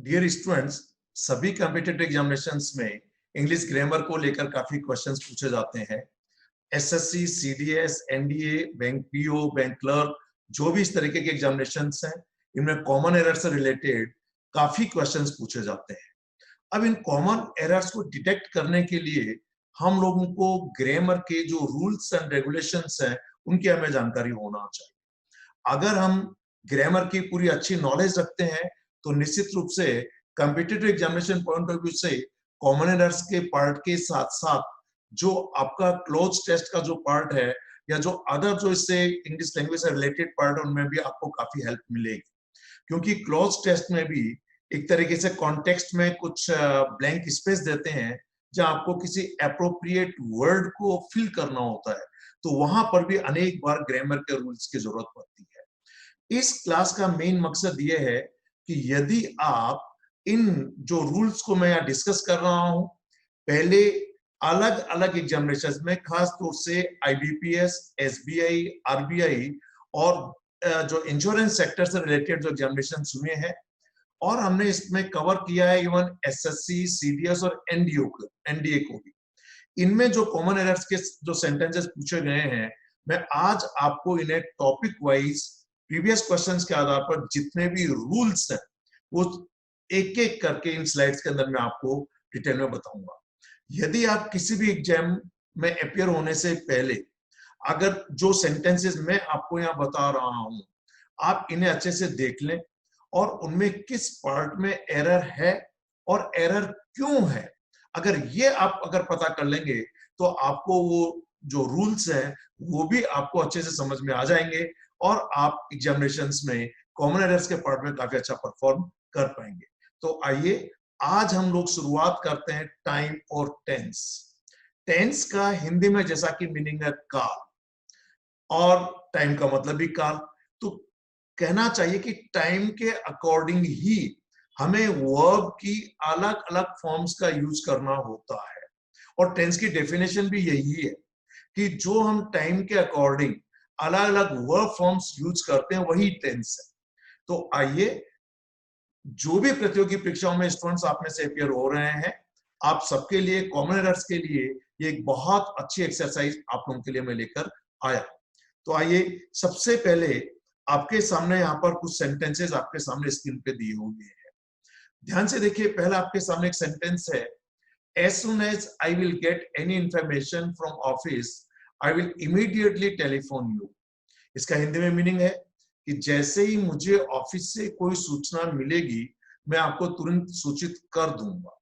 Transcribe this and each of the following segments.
Dear students, सभी competitive examinations में English grammar को लेकर काफी क्वेश्चंस पूछे जाते हैं। SSC, CDS, NDA, bank PO, bank clerk, जो भी इस तरीके के एग्जामिनेशंस हैं, इनमें कॉमन एरर से रिलेटेड काफी क्वेश्चंस पूछे जाते हैं। अब इन कॉमन एरर्स को डिटेक्ट करने के लिए हम लोगों को ग्रामर के जो रूल्स एंड रेगुलेशंस हैं, उनकी हमें जानकारी होना चाहिए। अगर हम ग्रामर की पूरी अच्छी नॉलेज रखते हैं तो निश्चित रूप से competitive examination point of view से कॉमन एरर्स के पार्ट के साथ साथ जो आपका क्लोज टेस्ट का जो पार्ट है या जो अदर जो इससे इंग्लिश लैंग्वेज से रिलेटेड पार्ट है, उनमें भी आपको काफी हेल्प मिलेगी, क्योंकि क्लोज टेस्ट में भी एक तरीके से कॉन्टेक्स्ट में कुछ ब्लैंक स्पेस देते हैं जहां आपको किसी अप्रोप्रिएट वर्ड को फिल करना होता है, तो वहां पर भी अनेक बार ग्रामर के रूल्स की जरूरत पड़ती है। इस क्लास का मेन मकसद ये है कि यदि आप इन जो रूल्स को मैं यहाँ डिस्कस कर रहा हूं, पहले अलग अलग एग्जामिनेशन में खास तौर से आईबीपीएस, एसबीआई, आरबीआई और जो इंश्योरेंस सेक्टर से रिलेटेड जो एग्जामिनेशन हुए हैं, और हमने इसमें कवर किया है इवन एसएससी, सीडीएस और एनडीए को भी। इनमें जो कॉमन एरर्स के जो सेंटेंसेस पूछे गए हैं, मैं आज आपको इन्हें टॉपिक वाइज प्रीवियस क्वेश्चंस के आधार पर जितने भी रूल्स हैं वो एक एक करके इन स्लाइड्स के अंदर मैं आपको डिटेल में बताऊंगा। यदि आप किसी भी एग्जाम में अपियर होने से पहले अगर जो सेंटेंसेस मैं आपको यहाँ बता रहा हूं, आप इन्हें अच्छे से देख लें और उनमें किस पार्ट में एरर है और एरर क्यों है, अगर ये आप पता कर लेंगे तो आपको वो जो रूल्स हैं वो भी आपको अच्छे से समझ में आ जाएंगे और आप एग्जामिनेशंस में कॉमन एरर्स के पार्ट में काफी अच्छा परफॉर्म कर पाएंगे। तो आइए आज हम लोग शुरुआत करते हैं टाइम और टेंस। टेंस का हिंदी में जैसा कि मीनिंग है काल, और टाइम का मतलब भी काल, तो कहना चाहिए कि टाइम के अकॉर्डिंग ही हमें वर्ब की अलग अलग फॉर्म्स का यूज करना होता है। और टेंस की डेफिनेशन भी यही है कि जो हम टाइम के अकॉर्डिंग अलग अलग वर्ब फॉर्म्स यूज करते हैं वही टेंस है। तो आइए, जो भी प्रतियोगी परीक्षाओं में स्टूडेंट्स आप में से अपियर हो रहे हैं, आप सबके लिए कॉमन एरर्स के लिए ये एक बहुत अच्छी एक्सरसाइज आप लोगों के लिए मैं लेकर आया। तो आइए, सबसे पहले आपके सामने यहाँ पर कुछ सेंटेंसेस आपके सामने स्क्रीन पे दिए हुए हैं। ध्यान से देखिए, पहला आपके सामने एक सेंटेंस है, as soon as I will get any information from office, I will immediately telephone you। इसका हिंदी में मीनिंग है कि जैसे ही मुझे ऑफिस से कोई सूचना मिलेगी मैं आपको तुरंत सूचित कर दूंगा।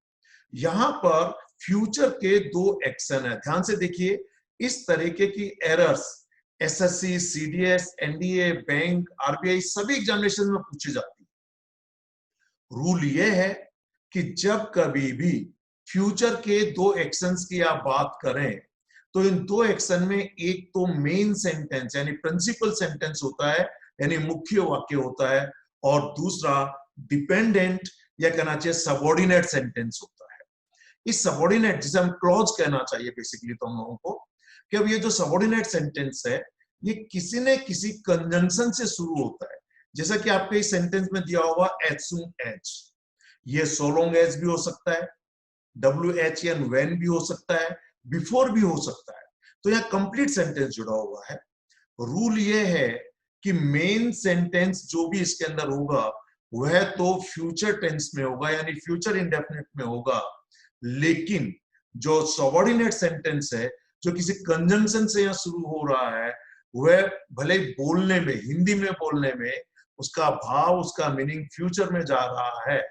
यहां पर फ्यूचर के दो एक्शन है। ध्यान से देखिए, इस तरीके की errors SSC, CDS, NDA, bank, RBI सभी एग्जामिनेशन में पूछी जाती है। रूल ये है कि जब कभी भी फ्यूचर के दो एक्शंस की आप बात करें तो इन दो एक्शन में एक तो मेन सेंटेंस यानी प्रिंसिपल सेंटेंस होता है, यानी मुख्य वाक्य होता है, और दूसरा डिपेंडेंट या कहना चाहिए सबऑर्डिनेट सेंटेंस होता है। इस सबऑर्डिनेट, जिसे हम क्लॉज कहना चाहिए बेसिकली तो हम लोगों को, कि अब ये जो सबऑर्डिनेट सेंटेंस है ये किसी न किसी कंजंक्शन से शुरू होता है। जैसा कि आपके इस सेंटेंस में दिया हुआ एज सून एज, ये सो लॉन्ग एज भी हो सकता है, WHN व्हेन भी हो सकता है, बिफोर भी हो सकता है। तो यह कंप्लीट सेंटेंस जुड़ा हुआ है। रूल ये है कि मेन सेंटेंस जो भी इसके अंदर होगा वह तो फ्यूचर टेंस में होगा, यानी फ्यूचर इंडेफिनिट में होगा, लेकिन जो सबऑर्डिनेट सेंटेंस है जो किसी कंजंक्शन से यहां शुरू हो रहा है, वह भले बोलने में, हिंदी में बोलने में उसका भाव, उसका मीनिंग फ्यूचर में जा रहा है,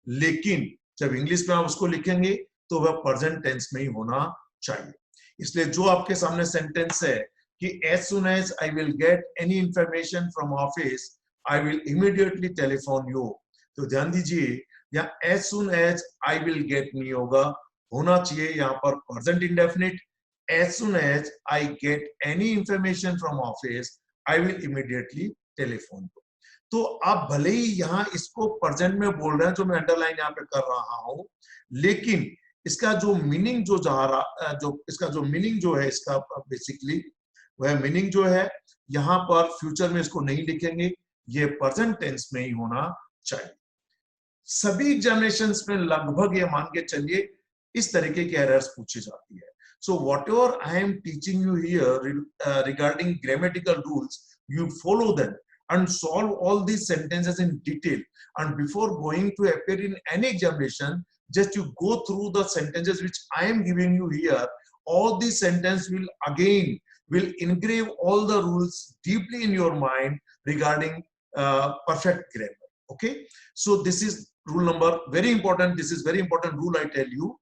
लेकिन जब इंग्लिश में आप उसको लिखेंगे तो वह प्रेजेंट टेंस में ही होना चाहिए। इसलिए जो आपके सामने सेंटेंस है कि as soon as I will get any information from office, I will immediately telephone you, तो ध्यान दीजिए यहाँ as soon as I will get नहीं होगा, होना चाहिए यहाँ पर present indefinite, as soon as I get any information from office, I will immediately telephone you। तो आप भले ही यहाँ इसको प्रेजेंट में बोल रहे हैं, जो मैं अंडरलाइन यहाँ पे कर रहा हूं, लेकिन इसका जो मीनिंग इसका जो मीनिंग जो है इसका बेसिकली वह मीनिंग जो है यहाँ पर फ्यूचर में इसको नहीं लिखेंगे, ये प्रेजेंट टेंस में ही होना चाहिए। सभी एग्जामिनेशंस में लगभग ये मान के चलिए इस तरीके की एरर्स पूछी जाती है. So whatever I am teaching you here regarding grammatical rules, you follow them and solve all these sentences in detail. And before going to appear in any examination, just you go through the sentences which I am giving you here. All these sentences will engrave all the rules deeply in your mind regarding perfect grammar. Okay, so this is rule number, very important. This is very important rule, I tell you.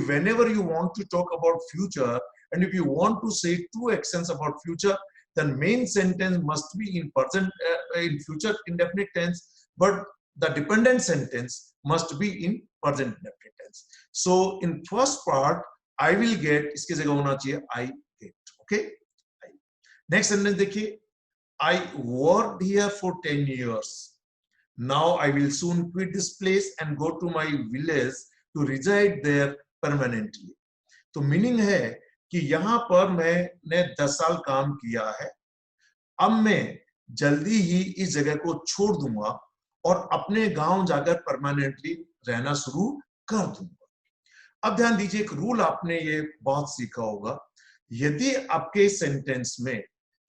Whenever you want to talk about future, and if you want to say two actions about future, then main sentence must be in present, in future indefinite tense, but the dependent sentence must be in present indefinite tense. So in first part, I will get, इसकी जगह होना चाहिए I get. Okay. Next sentence देखिए, I worked here for 10 years. Now I will soon quit this place and go to my village to reside there permanently. तो meaning है कि यहां पर मैंने 10 साल काम किया है, अब मैं जल्दी ही इस जगह को छोड़ दूंगा और अपने गांव जाकर परमानेंटली रहना शुरू कर दूंगा. अब ध्यान दीजिए, एक रूल आपने ये बहुत सीखा होगा. यदि आपके सेंटेंस में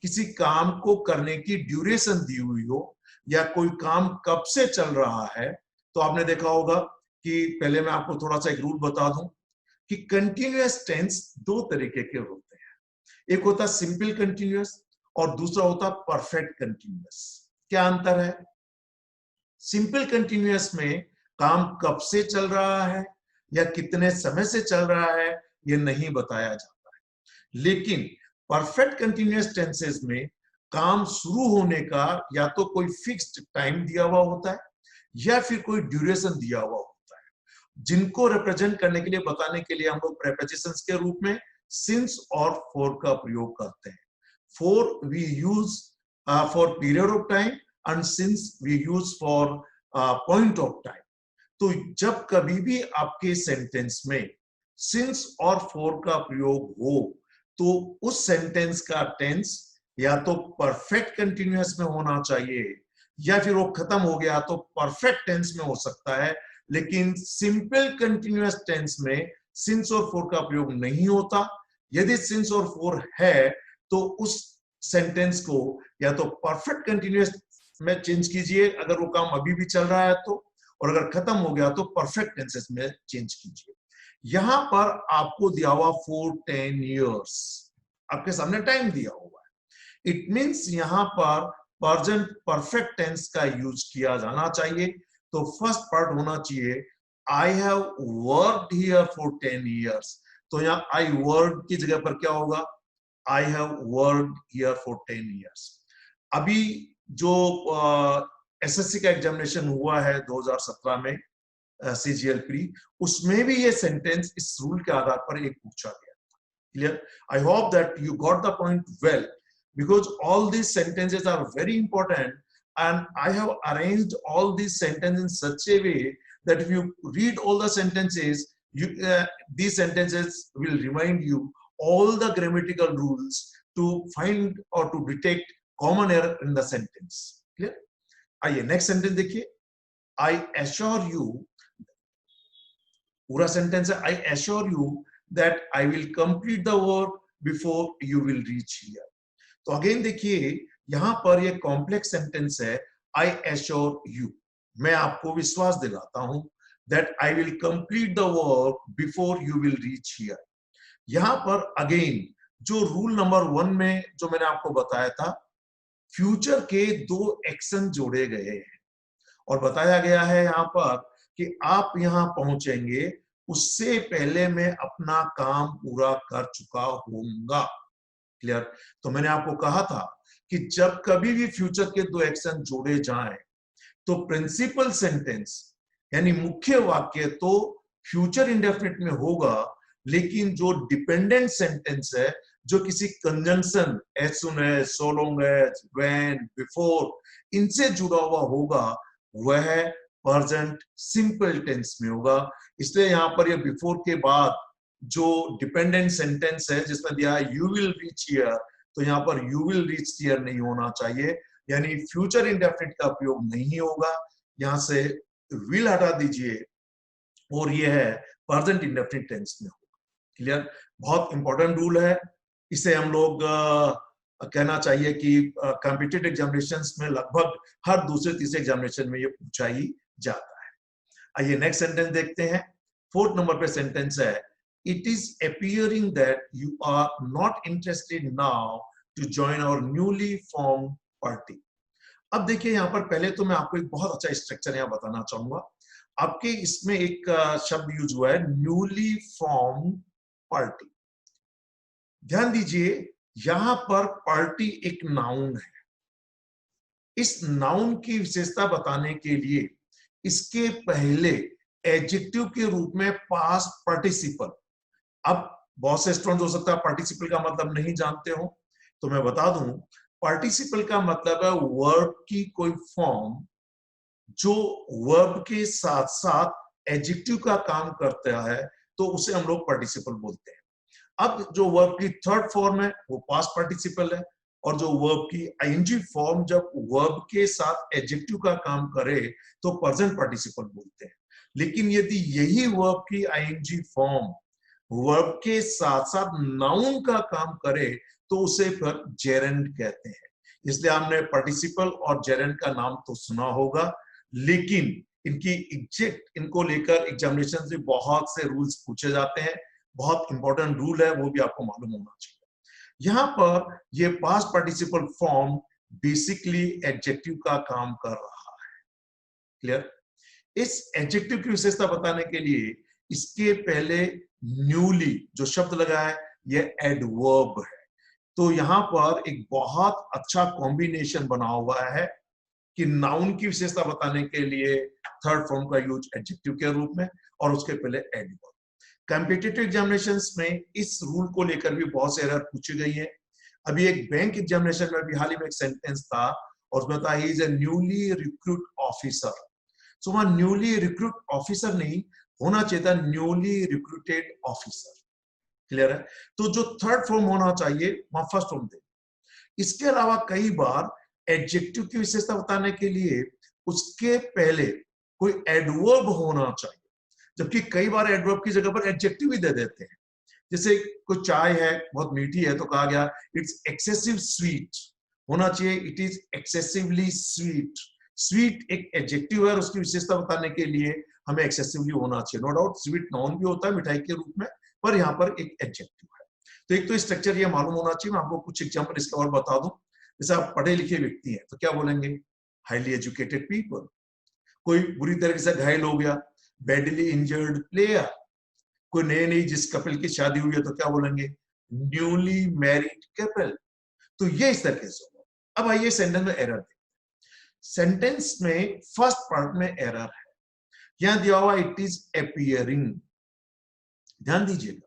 किसी काम को करने की ड्यूरेशन दी हुई हो या कोई काम कब से चल रहा है, तो आपने देखा होगा कि पहले मैं आपको थोड़ा सा एक रूल बता दूं कि कंटिन्यूअस टेंस दो तरीके के होते हैं. एक होता है सिंपल कंटिन्यूअस और दूसरा होता है परफेक्ट कंटिन्यूअस. क्या अंतर है? सिंपल कंटिन्यूअस में काम कब से चल रहा है या कितने समय से चल रहा है ये नहीं बताया जाता है. लेकिन परफेक्ट कंटिन्यूअस टेंसेस में काम शुरू होने का या तो कोई फिक्स्ड टाइम दिया हुआ होता है या फिर कोई ड्यूरेशन दिया हुआ होता है, जिनको रिप्रेजेंट करने के लिए, बताने के लिए हम लोग प्रेपोजिशंस के रूप में सिंस और फॉर का प्रयोग करते हैं. For we use for period of time and since we use for point of time. तो जब कभी भी आपके सेंटेंस में सिंस और फॉर का प्रयोग हो तो उस सेंटेंस का टेंस या तो परफेक्ट कंटिन्यूअस में होना चाहिए या फिर वो खत्म हो गया तो परफेक्ट टेंस में हो सकता है. लेकिन सिंपल कंटिन्यूअस टेंस में सिंस और फॉर का प्रयोग नहीं होता. यदि सिंस और फॉर है तो उस सेंटेंस को या तो परफेक्ट कंटिन्यूअस में चेंज कीजिए अगर वो काम अभी भी चल रहा है तो, और अगर खत्म हो गया तो परफेक्ट टेंसेस में चेंज कीजिए. यहां पर आपको दिया हुआ फॉर 10 years, आपके सामने टाइम दिया हुआ है. इट मींस यहां पर प्रेजेंट परफेक्ट टेंस का यूज किया जाना चाहिए. तो फर्स्ट पार्ट होना चाहिए I have worked here for 10 years. तो यहाँ आई वर्कड की जगह पर क्या होगा? I have worked here for 10 years. अभी जो एसएससी का एग्जामिनेशन हुआ है 2017 में सीजीएल प्री, उसमें भी ये सेंटेंस इस रूल के आधार पर एक पूछा गया. Clear? I hope that you got the point well, because all these sentences are very important and I have arranged all these sentences in such a way that if you read all the sentences, these sentences will remind you all the grammatical rules to find or to detect common error in the sentence. Clear? आइए next sentence देखिए. I assure you, पूरा sentence है I assure you that I will complete the work before you will reach here. तो again देखिए यहां पर ये complex sentence है. आई एश्योर यू, मैं आपको विश्वास दिलाता हूं that I will complete the work before you will reach here. यहां पर अगेन जो रूल नंबर 1 में जो मैंने आपको बताया था, फ्यूचर के 2 एक्शन जोड़े गए हैं और बताया गया है यहां पर कि आप यहां पहुंचेंगे उससे पहले मैं अपना काम पूरा कर चुका होऊंगा. क्लियर? तो मैंने आपको कहा था कि जब कभी भी फ्यूचर के 2 एक्शन जोड़े जाएं तो प्रिंसिपल सेंटेंस यानी मुख्य वाक्य तो फ्यूचर इंडेफिनिट में होगा, लेकिन जो डिपेंडेंट सेंटेंस है जो किसी conjunction as soon as, so long as, when, before, इनसे जुड़ा हुआ होगा, वह प्रेजेंट सिंपल टेंस में होगा. इसलिए यहां पर ये बिफोर के बाद जो डिपेंडेंट सेंटेंस है जिसमें दिया है यू विल रीच हियर, तो यहाँ पर यू विल रीच हियर नहीं होना चाहिए, यानी फ्यूचर इंडेफिनिट का प्रयोग नहीं होगा. यहाँ से विल हटा दीजिए और ये है प्रेजेंट इंडेफिनिट टेंस में होगा। क्लियर? बहुत इंपॉर्टेंट रूल है, इसे हम लोग कहना चाहिए कि कॉम्पिटिटिव एग्जामिनेशंस में लगभग हर दूसरे तीसरे एग्जामिनेशन में ये पूछा ही जाता है। आइए नेक्स्ट सेंटेंस देखते हैं। 4th नंबर पे सेंटेंस है, it is appearing that you are not interested now to join our newly form party. अब देखिए यहाँ पर पहले तो मैं आपको एक बहुत अच्छा स्ट्रक्चर यहाँ बताना चाहूंगा। आपके इसमें एक शब्द यूज हुआ है, न्यूली फॉर्म पार्टी। ध्यान दीजिए यहां पर पार्टी एक नाउन है। इस नाउन की विशेषता बताने के लिए इसके पहले एडजेक्टिव के रूप में पास्ट पार्टिसिपल। अब बहुत से स्टूडेंट हो सकता है पार्टिसिपल का मतलब नहीं जानते हो, तो मैं बता दूं पार्टिसिपल का मतलब है वर्ब की कोई फॉर्म जो वर्ब के साथ साथ एडजेक्टिव का काम करता है, तो उसे हम लोग पार्टिसिपल बोलते हैं। अब जो वर्ब की थर्ड फॉर्म है वो पास्ट पार्टिसिपल है, और जो वर्ब की आईएनजी फॉर्म जब वर्ब के साथ एडजेक्टिव का काम करे तो प्रेजेंट पार्टिसिपल बोलते हैं। लेकिन यदि यही वर्ब की आईएनजी फॉर्म वर्ब के साथ साथ नाउन का काम करे तो उसे फिर जेरेंड कहते हैं। इसलिए हमने पार्टिसिपल और जेरेंड का नाम तो सुना होगा, लेकिन इनकी एग्जैक्ट इनको लेकर एग्जामिनेशन से बहुत से रूल्स पूछे जाते हैं। बहुत इंपॉर्टेंट रूल है, वो भी आपको मालूम होना चाहिए। यहाँ पर ये past participle form basically adjective का काम कर रहा है। क्लियर? इस एडजेक्टिव की विशेषता बताने के लिए इसके पहले न्यूली जो शब्द लगा है ये एडवर्ब है। तो यहाँ पर एक बहुत अच्छा कॉम्बिनेशन बना हुआ है कि नाउन की विशेषता बताने के लिए थर्ड फॉर्म का यूज एडजेक्टिव के रूप में और उसके पहले एडवर्ब। कॉम्पिटिटिव एग्जामिनेशंस में इस रूल को लेकर भी बहुत से एरर पूछी गई है। अभी एक बैंक एग्जामिनेशन में भी हाल ही में एक सेंटेंस था और उसमें था he is a newly recruit officer. So वहां न्यूली रिक्रूट ऑफिसर नहीं होना चाहिए था, न्यूली रिक्रूटेड ऑफिसर। क्लियर है? तो जो थर्ड फॉर्म होना चाहिए वहां फर्स्ट फॉर्म दे। इसके अलावा कई बार एडजेक्टिव की विशेषता बताने के लिए उसके पहले कोई एडवर्ब होना चाहिए, जबकि कई बार एडवर्ब की जगह पर एडजेक्टिव भी दे देते हैं। जैसे कोई चाय है बहुत मीठी है तो कहा गया इट्स एक्सेसिव स्वीट, होना चाहिए it is excessively sweet. Sweet एक एडजेक्टिव है और उसकी विशेषता बताने के लिए हमें एक्सेसिवली होना चाहिए। नो डाउट स्वीट नाउन भी होता है मिठाई के रूप में, पर यहाँ पर एक एडजेक्टिव है। तो एक तो स्ट्रक्चर ये मालूम होना चाहिए। मैं आपको कुछ एग्जाम्पल इसका और बता दूं। जैसे आप पढ़े लिखे व्यक्ति हैं तो क्या बोलेंगे? Highly educated people. कोई बुरी तरीके से घायल हो गया, बैडली इंजर्ड प्लेयर। कोई नई नई जिस कपल की शादी हुई है तो क्या बोलेंगे? Newly married couple. तो ये इस तरीके से होगा। अब आइए सेंटेंस में एरर देखते हैं। सेंटेंस में फर्स्ट पार्ट में एरर है, यहां दिया हुआ इट इज अपीयरिंग। ध्यान दीजिएगा,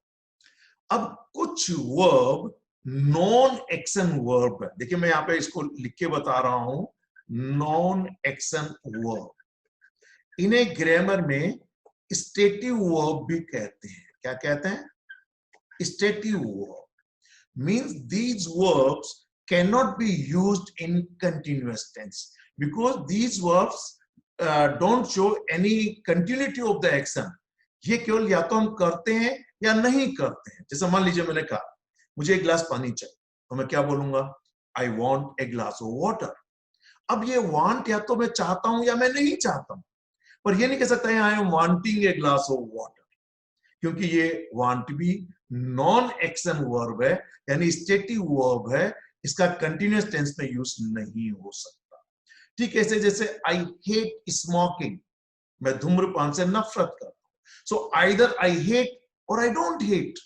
अब कुछ वर्ब नॉन एक्शन वर्ब है। देखिए मैं यहां पे इसको लिख के बता रहा हूं, नॉन एक्शन वर्ब। इन्हें ग्रामर में स्टेटिव वर्ब भी कहते हैं। क्या कहते हैं? Stative verb means these verbs cannot be used in continuous tense because these verbs don't show any continuity of the action. ये केवल या तो हम करते हैं या नहीं करते हैं। जैसे मान लीजिए मैंने कहा मुझे एक गिलास पानी चाहिए, तो मैं क्या बोलूंगा? I want a glass of water. अब ये वांट या तो मैं चाहता हूं या मैं नहीं चाहता हूं, पर ये नहीं कह सकता I am wanting a glass of water, क्योंकि ये वांट भी नॉन एक्शन वर्ब है, यानी स्टेटिव वर्ब है। इसका कंटिन्यूअस टेंस में यूज नहीं हो सकता। ठीक ऐसे जैसे आई हेट स्मोकिंग, मैं धूम्रपान से नफरत करता हूं। सो आइदर आई हेट और आई डोंट हेट,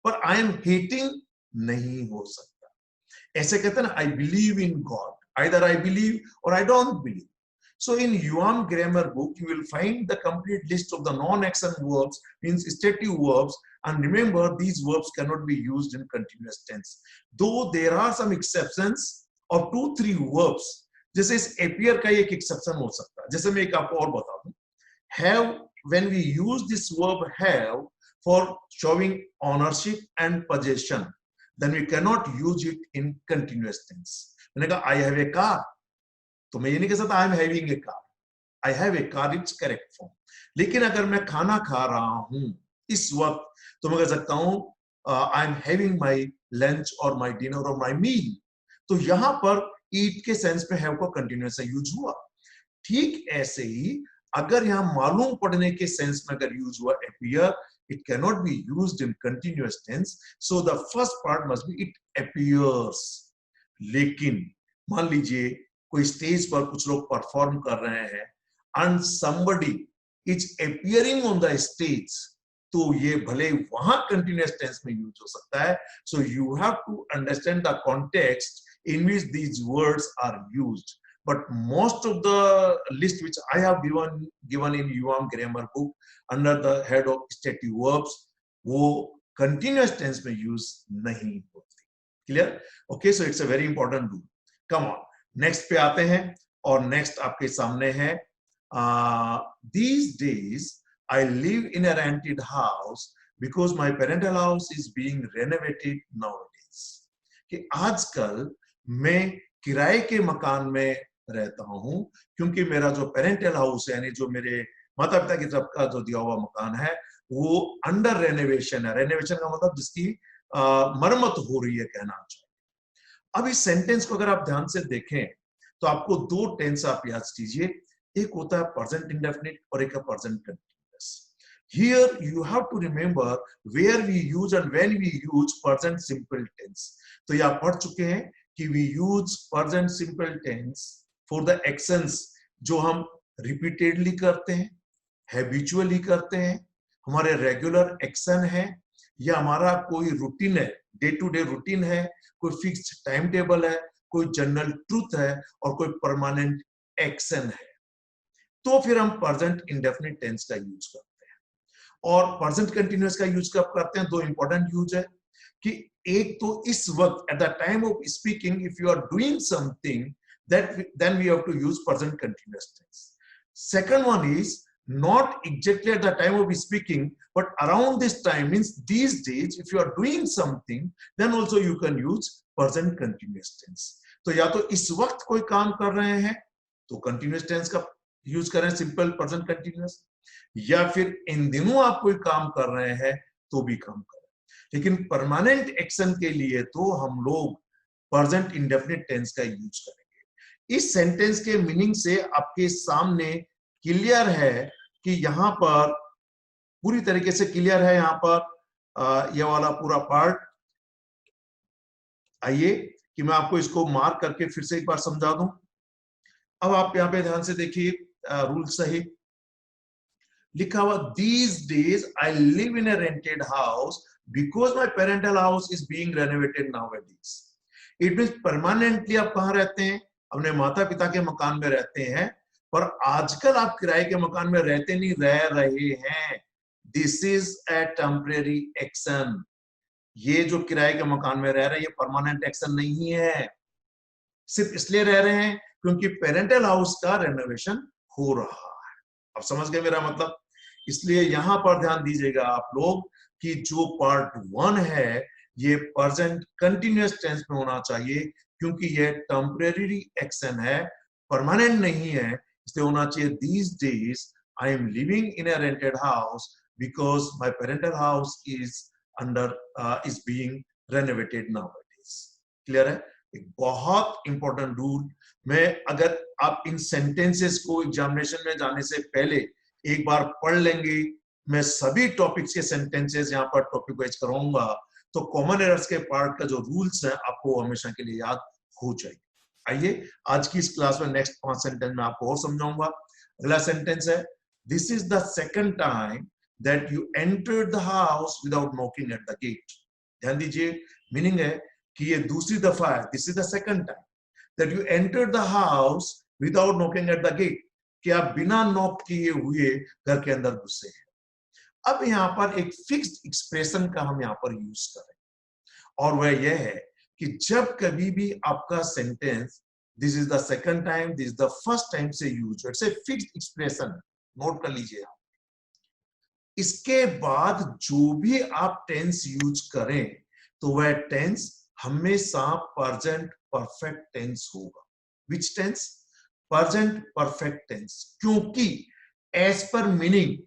पर आई एम हेटिंग नहीं हो सकता। ऐसे कहते हैं ना, I believe in God, either I believe or I don't believe. So in Yuan grammar book, you will find the complete list of the non-action verbs, means stative verbs, and remember these verbs cannot be used in continuous tense. Though there are some exceptions of 2-3 verbs, जैसे इस appear का एक exception हो सकता है। जैसे मैं एक आपको और बता दूं, have, when we use this verb have for showing ownership and possession, then we cannot use it in continuous tense. मैंने कहा I have a car, तो मैं ये नहीं कह सकता I am having a car. I have a car, it's correct form. लेकिन अगर मैं खाना खा रहा हूं इस वक्त, तो मैं कह सकता हूं I am having my lunch और माई डिनर और माई मील। तो यहां पर ईट के सेंस में हैव का कंटिन्यूअस यूज हुआ। ठीक ऐसे ही अगर यहां मालूम पड़ने के सेंस में अगर यूज हुआ appear, it cannot be used in continuous tense, so the first part must be it appears। लेकिन मान लीजिए कोई स्टेज पर कुछ लोग परफॉर्म कर रहे हैं and somebody is appearing on the stage, तो ये भले वहां continuous tense में यूज हो सकता है। So you have to understand the context in which these words are used। But most of the list which I have given in UAM grammar book under the head of stative verbs, वो continuous tense में use नहीं होती। Clear? Okay, so it's a very important rule। Come on, next पे आते हैं और next आपके सामने है these days I live in a rented house because my parental house is being renovated nowadays। कि आजकल मैं किराए के मकान में रहता हूं क्योंकि मेरा जो पेरेंटल हाउस है, यानी जो मेरे माता पिता की तरफ का जो दिया हुआ मकान है, वो अंडर रेनोवेशन है। रेनोवेशन का मतलब जिसकी मरम्मत हो रही है कहना चाहिए। अब इस सेंटेंस को अगर आप ध्यान से देखें तो आपको दो टेंस आप याद कीजिए, एक होता है प्रेजेंट इंडेफिनिट और एक है present continuous. Here you have to remember where we use and when we use present simple tense। तो ये आप पढ़ चुके हैं कि we use present simple tense for the actions जो हम repeatedly करते हैं, habitually करते हैं, हमारे रेगुलर एक्शन है, या हमारा कोई रूटीन है, डे टू डे रूटीन है, कोई फिक्स्ड टाइम टेबल है, कोई जनरल ट्रूथ है और कोई परमानेंट एक्शन है, तो फिर हम प्रेजेंट इंडेफिनिट टेंस का यूज करते हैं। और प्रेजेंट कंटीन्यूअस का यूज कब करते हैं? दो इंपॉर्टेंट यूज है कि एक तो इस वक्त at the time of speaking if you are doing something then we have to use present continuous tense। Second one is not exactly at the time of speaking, but around this time, means these days if you are doing something then also you can use present continuous tense। तो या तो इस वक्त कोई काम कर रहे हैं तो continuous tense का यूज करें सिंपल present continuous, या फिर इन दिनों आप कोई काम कर रहे हैं तो भी काम करें। लेकिन परमानेंट एक्शन के लिए तो हम लोग प्रेजेंट इंडेफिनिट टेंस का यूज करेंगे। इस सेंटेंस के मीनिंग से आपके सामने क्लियर है कि यहां पर पूरी तरीके से क्लियर है। यहां पर यह वाला पूरा पार्ट, आइए कि मैं आपको इसको मार्क करके फिर से एक बार समझा दूं। अब आप यहां पे ध्यान से देखिए, रूल सही लिखा हुआ, these days I live in a rented house because my parental house is being renovated nowadays। It means permanently आप कहाँ रहते हैं? अपने माता पिता के मकान में रहते हैं, पर आजकल आप किराए के मकान में रहते नहीं, रह रहे हैं। This is a temporary action. ये जो किराए के मकान में रह रहे हैं ये परमानेंट एक्शन नहीं है, सिर्फ इसलिए रह रहे हैं क्योंकि पेरेंटल हाउस का रेनोवेशन हो रहा है। अब समझ गए मेरा मतलब? इसलिए यहां पर ध्यान दीजिएगा आप लोग कि जो पार्ट 1 है ये प्रेजेंट कंटिन्यूअस टेंस में होना चाहिए, क्योंकि ये टेम्परेरी एक्शन है, परमानेंट नहीं है। इसलिए होना चाहिए these days I am living in a rented house because my parental house is being renovated nowadays। Clear है? एक बहुत इंपॉर्टेंट रूल। मैं अगर आप इन सेंटेंसेस को एग्जामिनेशन में जाने से पहले एक बार पढ़ लेंगे, मैं सभी टॉपिक्स के सेंटेंसेस यहाँ पर टॉपिक वाइज कराऊंगा, तो कॉमन एरर्स के पार्ट का जो रूल्स है आपको हमेशा के लिए याद हो जाएगी। आइए आज की इस क्लास में नेक्स्ट 5 सेंटेंस में आपको और समझाऊंगा। अगला सेंटेंस है, this is the second time that you entered the house without knocking at the gate. ध्यान दीजिए, मीनिंग है कि ये दूसरी दफा है, this is the second time that you entered the house without knocking at the gate, कि आप बिना नॉक किए हुए घर के अंदर घुसे हैं। अब यहाँ पर एक फिक्स्ड एक्सप्रेशन का हम यहाँ पर यूज करें, और वह यह है कि जब कभी भी आपका sentence this is the second time, this is the first time से use, it's a fixed expression, note कर लीजिए आप। इसके बाद जो भी आप टेंस यूज करें तो वह टेंस हमेशा प्रेजेंट परफेक्ट टेंस होगा। विच टेंस? प्रेजेंट परफेक्ट टेंस, क्योंकि एज पर मीनिंग,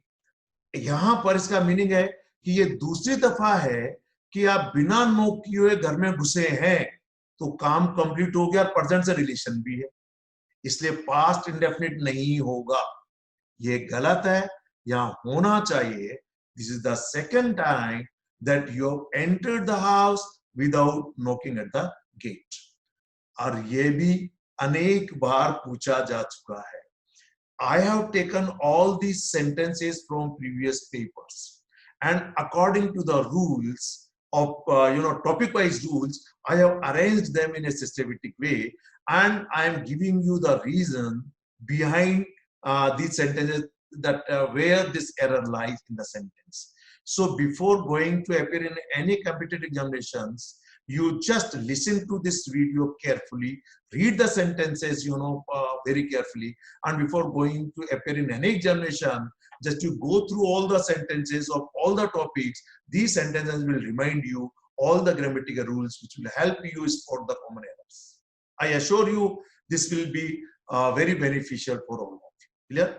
यहां पर इसका मीनिंग है कि ये दूसरी दफा है कि आप बिना नॉक किए हुए घर में घुसे हैं, तो काम कंप्लीट हो गया, प्रेजेंट से रिलेशन भी है, इसलिए पास्ट इंडेफिनिट नहीं होगा, ये गलत है। यहां होना चाहिए this is the second time that you have entered the house without knocking at the gate. और ये भी अनेक बार पूछा जा चुका है। I have taken all these sentences from previous papers, and according to the rules of topic-wise rules, I have arranged them in a systematic way, and I am giving you the reason behind these sentences, that where this error lies in the sentence. So before going to appear in any competitive examinations, you just listen to this video carefully, read the sentences very carefully, and before going to appear in any examination, just you go through all the sentences of all the topics. These sentences will remind you all the grammatical rules, which will help you spot the common errors. I assure you this will be very beneficial for all of you. Clear?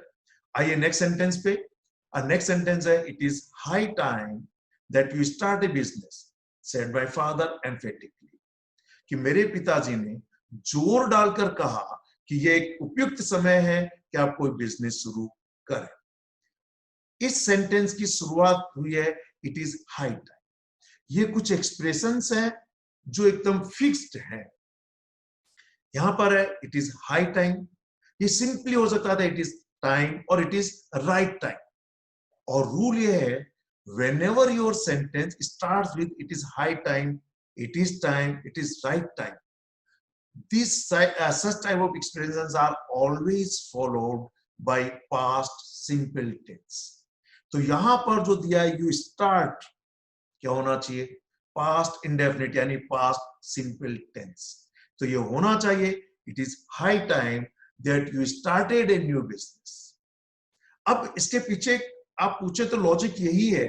आइए next sentence पे। Next sentence है, it is high time that you start a business, said my father emphatically, कि मेरे पिताजी ने जोर डालकर कहा कि यह एक उपयुक्त समय है कि आप कोई बिजनेस शुरू करें। इस सेंटेंस की शुरुआत हुई है इट इज हाई टाइम। ये कुछ एक्सप्रेशंस हैं जो एकदम फिक्स्ड हैं। यहां पर है इट इज हाई टाइम, ये सिंपली हो सकता था इट इज टाइम और इट इज राइट टाइम। और रूल ये है, whenever your sentence starts with it is high time, it is time, it is right time, these such type of expressions are always followed by past simple tense. तो यहां पर जो दिया है, you start, क्या होना चाहिए? past indefinite यानी past simple tense। तो ये होना चाहिए it is high time that you started a new business। अब इसके पीछे आप पूछे तो लॉजिक यही है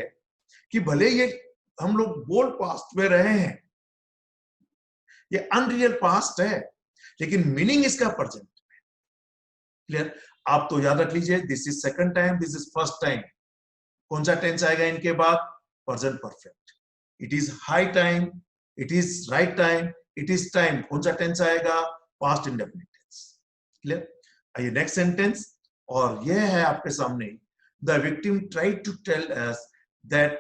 कि भले ये हम लोग बोल पास्ट में रहे हैं, ये अनरियल पास्ट है, लेकिन मीनिंग इसका प्रेजेंट है। क्लियर? आप तो याद रख लीजिए, this is second time, this is first time. कौन सा टेंस आएगा इनके बाद? Present perfect. It is high time, it is right time, it is time, कौन सा टेंस आएगा? Past indefinite tense. क्लियर? आइए नेक्स्ट सेंटेंस, और यह है आपके सामने, the victim tried to tell us that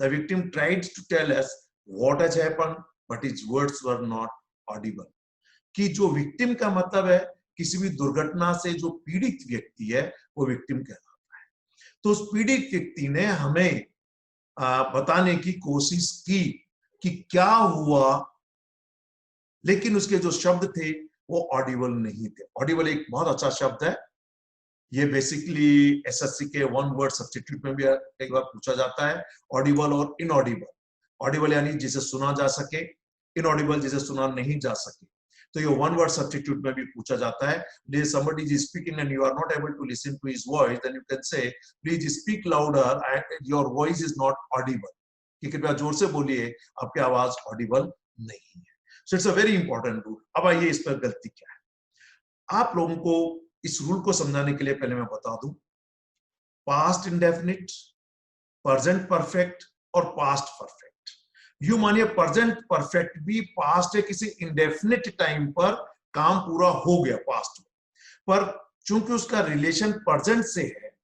the victim tried to tell us what has happened, but his words were not audible। कि जो विक्टिम का मतलब है किसी भी दुर्घटना से जो पीड़ित व्यक्ति है वो विक्टिम कहलाता है। तो उस पीड़ित व्यक्ति ने हमें बताने की कोशिश की कि क्या हुआ, लेकिन उसके जो शब्द थे वो ऑडिबल नहीं थे। ऑडिबल एक बहुत अच्छा शब्द है, ये बेसिकली एसएससी के वन वर्ड सब्स्टिट्यूट में भी एक बार पूछा जाता है, ऑडिबल और इनऑडिबल। ऑडिबल यानी जिसे सुना जा सके, इनऑडिबल जिसे सुना नहीं जा सके। तो ये वन वर्ड सब्स्टिट्यूट में भी पूछा जाता है। If somebody is speaking and you are not able to listen to his voice, then you can say please speak louder and your voice is not audible, कि कृपया जोर से बोलिए, आपकी आवाज ऑडिबल नहीं है। So it's a very important rule। अब आइए इस पर गलती क्या है। आप लोगों को इस रूल को समझाने के लिए पहले मैं बता दूं, पास्ट इंडेफिनिट, प्रेजेंट परफेक्ट और पास्ट परफेक्ट। यू मानिए प्रेजेंट परफेक्ट भी पास्ट है, किसी इंडेफिनिट टाइम पर काम पूरा हो गया पास्ट में, पर चूंकि उसका रिलेशन प्रेजेंट से है,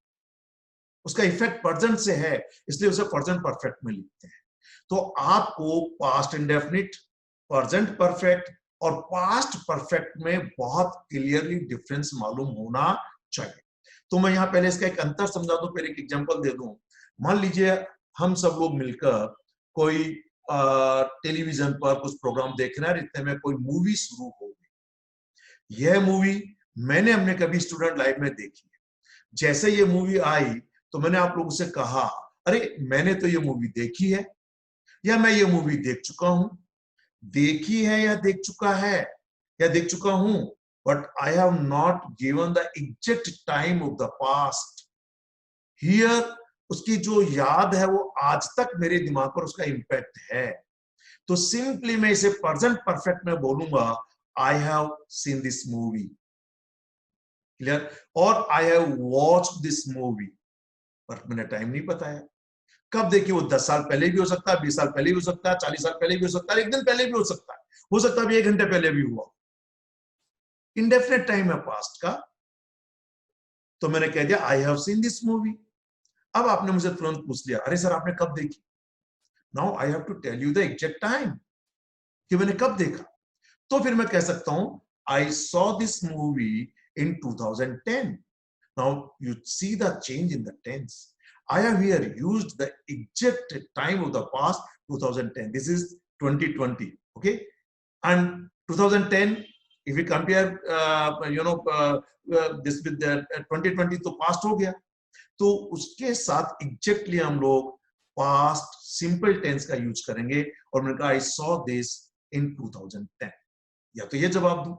उसका इफेक्ट प्रेजेंट से है, इसलिए उसे प्रेजेंट परफेक्ट में लिखते हैं। तो आपको पास्ट इंडेफिनिट, प्रेजेंट परफेक्ट और पास्ट परफेक्ट में बहुत क्लियरली डिफरेंस मालूम होना चाहिए। तो मैं यहाँ पहले इसका एक अंतर समझा दूं, फिर एक एग्जांपल दे दूं। मान लीजिए हम सब लोग मिलकर कोई टेलीविजन पर कुछ प्रोग्राम देख रहे हैं, इतने में कोई मूवी शुरू हो गई। यह मूवी मैंने अपने कभी स्टूडेंट लाइफ में देखी है। जैसे ये मूवी आई तो मैंने आप लोगों से कहा, अरे मैंने तो ये मूवी देखी है, या मैं ये मूवी देख चुका हूं। देखी है या देख चुका है या देख चुका हूं, but I have not given the exact time of the past. Here उसकी जो याद है वो आज तक मेरे दिमाग पर उसका इंपैक्ट है। तो सिंपली मैं इसे प्रेजेंट परफेक्ट में बोलूंगा, I have seen this movie. Clear. और I have watched this movie, पर मैंने टाइम नहीं बताया कब देखिए। वो 10 साल पहले भी हो सकता है, 20 साल पहले भी हो सकता है, 40 साल पहले भी हो सकता है, एक दिन पहले भी हो सकता है अभी 1 घंटे पहले भी हुआ। इंडेफिनेट टाइम है पास्ट का। तो मैंने कह दिया आई हैव सीन दिस मूवी। अब आपने मुझे तुरंत पूछ लिया, अरे सर आपने कब देखी? Now I have to tell you the exact time कि मैंने कब देखा। तो फिर मैं कह सकता हूं I saw this movie in 2010। Now you see the change in the tense. I have here used the exact time of the past 2010. This is 2020. Okay, and 2010. If we compare, this with the 2020, तो past हो गया। तो उसके साथ exactly हम लोग past simple tense का use करेंगे और मैंने कहा आई सॉ दिस इन 2010। या तो ये जवाब दूं,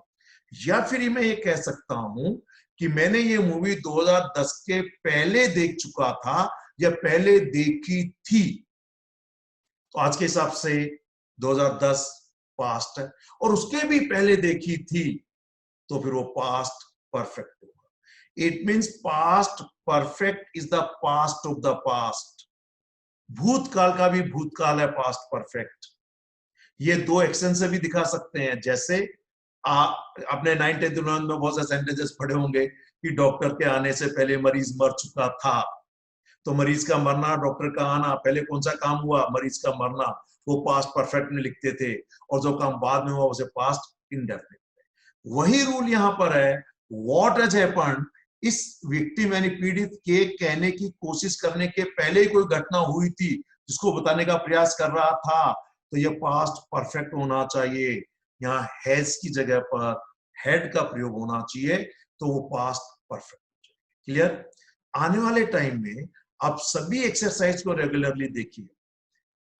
या फिर मैं ये कह सकता हूं कि मैंने ये मूवी 2010 के पहले देख चुका था या पहले देखी थी। तो आज के हिसाब से 2010 पास्ट है और उसके भी पहले देखी थी, तो फिर वो पास्ट परफेक्ट होगा। It means past perfect is the past of the past. भूतकाल का भी भूतकाल है पास्ट परफेक्ट। ये दो एक्शन से भी दिखा सकते हैं। जैसे अपने 9th 10th 11th में बहुत से सेंटेंसेस पढ़े होंगे कि डॉक्टर के आने से पहले मरीज मर चुका था। तो मरीज का मरना, डॉक्टर का आना, पहले कौन सा काम हुआ? मरीज का मरना, वो पास्ट परफेक्ट में लिखते थे, और जो काम बाद में हुआ उसे पास्ट इंडेफिनिट। वही रूल यहां पर है, व्हाट हैज हैपेंड। इस विक्टिम यानी पीड़ित के कहने की कोशिश करने के पहले ही कोई घटना हुई थी जिसको बताने का प्रयास कर रहा था, तो ये पास्ट परफेक्ट होना चाहिए। यहाँ हैज की जगह पर हैड का प्रयोग होना चाहिए, तो वो पास्ट परफेक्ट। क्लियर। आने वाले टाइम में आप सभी एक्सरसाइज को रेगुलरली देखिए।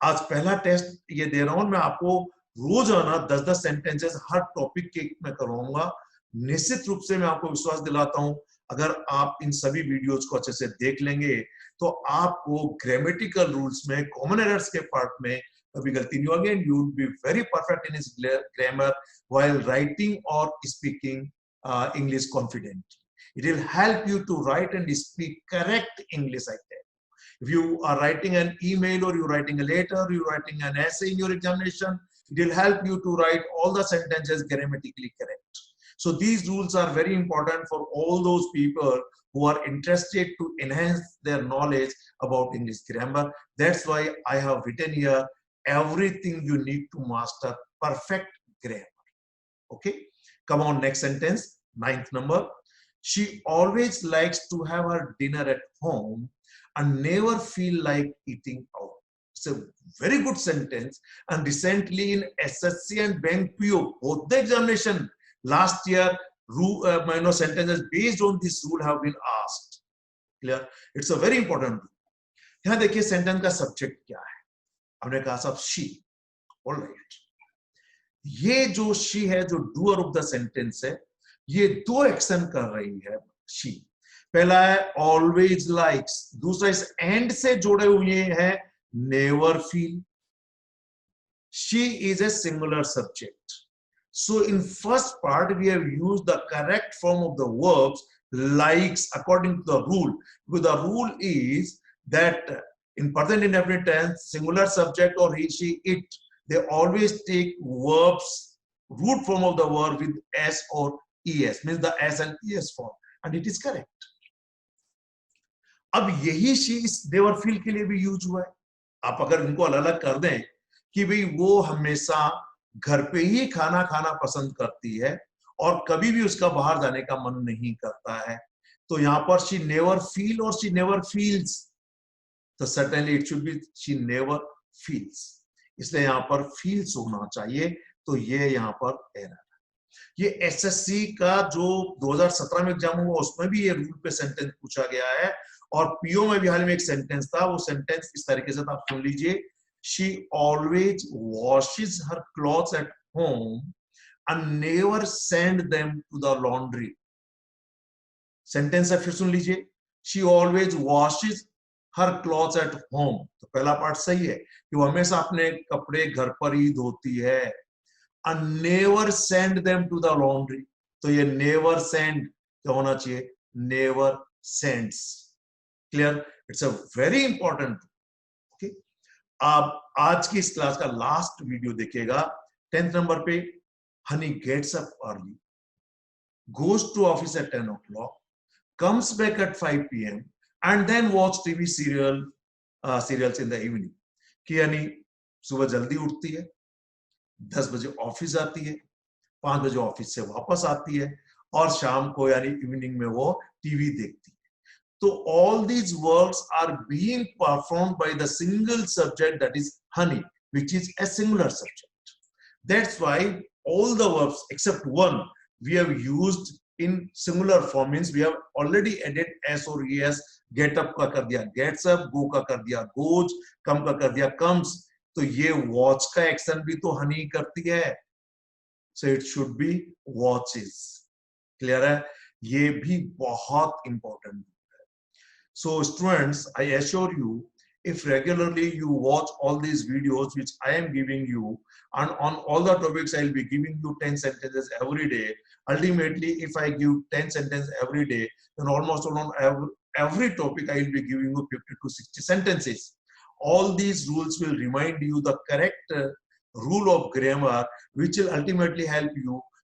आज पहला टेस्ट ये दे रहा हूं मैं आपको, रोजाना 10-10 सेंटेंसेस हर टॉपिक के मैं करवाऊंगा। निश्चित रूप से मैं आपको विश्वास दिलाता हूं, अगर आप इन सभी वीडियोस को अच्छे से देख लेंगे तो आपको ग्रामेटिकल रूल्स में, कॉमन एरर्स के पार्ट में कभी गलती नहीं होगी, and you will be very perfect in his grammar while writing or speaking English confidently. It will help you to write and speak correct English, I tell you. If you are writing an email or you're writing a letter, or you're writing an essay in your examination, it will help you to write all the sentences grammatically correct. So these rules are very important for all those people who are interested to enhance their knowledge about English grammar. That's why I have written here everything you need to master perfect grammar. Okay, come on, next sentence, 9th number. She always likes to have her dinner at home and never feel like eating out. It's a very good sentence. And recently in SSC and Bank PO, both the examination last year, sentences based on this rule have been asked. Clear? It's a very important rule. यहाँ देखिए sentence का subject क्या है। हमने कहा साहब she. All right. ये जो she है, जो डूअर ऑफ द सेंटेंस है, ये दो एक्शन कर रही है शी। पहला है ऑलवेज लाइक्स, दूसरा इस एंड से जुड़े हुए हैं never feel. She is a singular subject, so in first part we have used the correct form of the verbs likes according to the rule, because the rule is that in present indefinite tense, singular subject or he, she, it, they always take verbs, root form of the verb with s or es, means the s and es form, and it is correct. अब यही she इस never feel के लिए भी use हुआ है। आप अगर इनको अलग अलग कर दें कि भाई वो हमेशा घर पे ही खाना खाना पसंद करती है और कभी भी उसका बाहर जाने का मन नहीं करता है, तो यहां पर she never feel और she never feels, तो certainly it should be she never feels, इसलिए यहां पर feels होना चाहिए। तो ये यहां पर एरर। ये एसएससी का जो 2017 में एग्जाम हुआ उसमें भी ये रूल पे सेंटेंस पूछा गया है, और पीओ में भी हाल में एक सेंटेंस था। वो सेंटेंस इस तरीके से था, आप सुन लीजिए। She always washes her clothes at home and never send them to the laundry. Sentence है, फिर सुन लीजिए। she always washes her clothes at home, तो पहला पार्ट सही है कि वो हमेशा अपने कपड़े घर पर ही धोती है। and never send them to the laundry, तो ये never send क्या होना चाहिए? Never sends. Clear? It's a very important. Okay, आप आज की इस क्लास का लास्ट वीडियो देखिएगा 10th नंबर पे। Honey gets up early, goes to office at 10 o'clock, comes back at 5 p.m. and then watch TV serials in the evening. कि यानी सुबह जल्दी उठती है, 10 बजे ऑफिस आती है, 5 बजे ऑफिस से वापस आती है और शाम को यानी इवनिंग में वो टीवी देखती है। तो all these works are being performed by the single subject, that is honey, which is a singular subject. That's why all the verbs except one we have used in singular form, means we have already added s or es. Get up का कर दिया gets up, go का कर दिया goes, come का कर दिया comes. तो ये watch का एक्शन भी तो honey करती है, so it should be watches. Clear है? ये भी बहुत इंपॉर्टेंट है। So students, I assure you, if regularly you watch all these videos which I am giving you, and on all the topics I will be giving you 10 sentences every day. Ultimately, if I give 10 sentences every day, then almost on every topic I will be giving you 50 to 60 sentences. All these rules will remind you the correct rule of grammar, which will ultimately help you